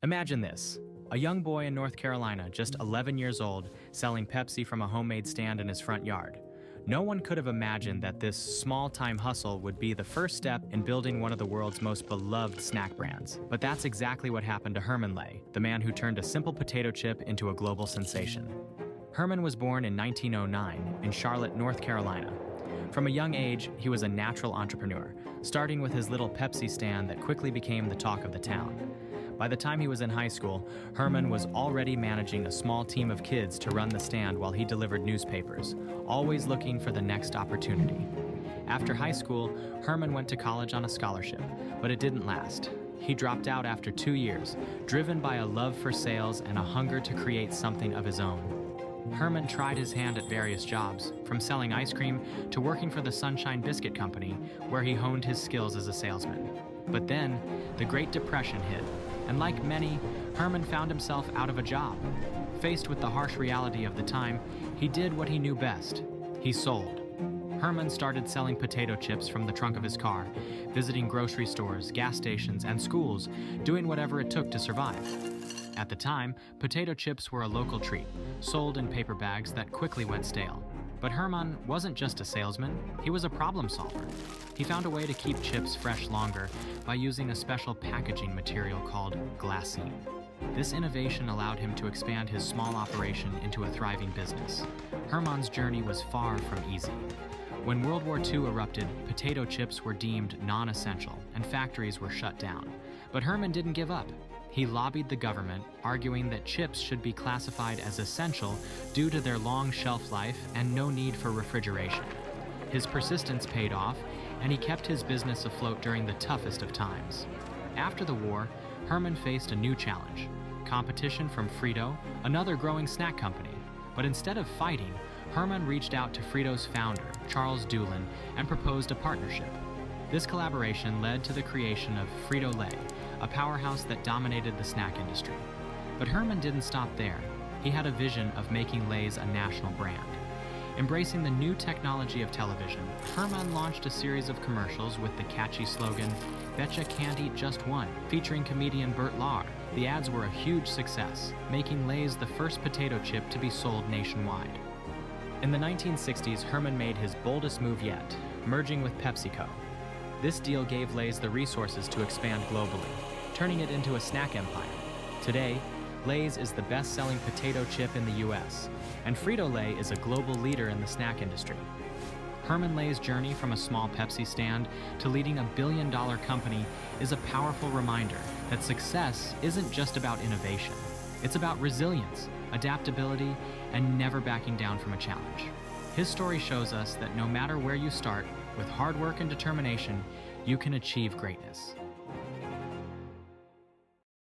Imagine this. A young boy in North Carolina, just 11 years old, selling Pepsi from a homemade stand in his front yard. No one could have imagined that this small-time hustle would be the first step in building one of the world's most beloved snack brands. But that's exactly what happened to Herman Lay, the man who turned a simple potato chip into a global sensation. Herman was born in 1909 in Charlotte, North Carolina. From a young age, he was a natural entrepreneur, starting with his little Pepsi stand that quickly became the talk of the town. By the time he was in high school, Herman was already managing a small team of kids to run the stand while he delivered newspapers, always looking for the next opportunity. After high school, Herman went to college on a scholarship, but it didn't last. He dropped out after 2 years, driven by a love for sales and a hunger to create something of his own. Herman tried his hand at various jobs, from selling ice cream to working for the Sunshine Biscuit Company, where he honed his skills as a salesman. But then, the Great Depression hit, and like many, Herman found himself out of a job. Faced with the harsh reality of the time, he did what he knew best. He sold. Herman started selling potato chips from the trunk of his car, visiting grocery stores, gas stations, and schools, doing whatever it took to survive. At the time, potato chips were a local treat, sold in paper bags that quickly went stale. But Herman wasn't just a salesman, he was a problem solver. He found a way to keep chips fresh longer by using a special packaging material called glassine. This innovation allowed him to expand his small operation into a thriving business. Herman's journey was far from easy. When World War II erupted, potato chips were deemed non-essential and factories were shut down. But Herman didn't give up. He lobbied the government, arguing that chips should be classified as essential due to their long shelf life and no need for refrigeration. His persistence paid off, and he kept his business afloat during the toughest of times. After the war, Herman faced a new challenge: competition from Frito, another growing snack company. But instead of fighting, Herman reached out to Frito's founder, Charles Doolin, and proposed a partnership. This collaboration led to the creation of Frito-Lay, a powerhouse that dominated the snack industry. But Herman didn't stop there. He had a vision of making Lay's a national brand. Embracing the new technology of television, Herman launched a series of commercials with the catchy slogan, "Betcha can't eat just one," featuring comedian Bert Lahr. The ads were a huge success, making Lay's the first potato chip to be sold nationwide. In the 1960s, Herman made his boldest move yet, merging with PepsiCo. This deal gave Lay's the resources to expand globally, turning it into a snack empire. Today, Lay's is the best-selling potato chip in the US, and Frito-Lay is a global leader in the snack industry. Herman Lay's journey from a small Pepsi stand to leading a billion-dollar company is a powerful reminder that success isn't just about innovation. It's about resilience, adaptability, and never backing down from a challenge. His story shows us that no matter where you start, with hard work and determination, you can achieve greatness.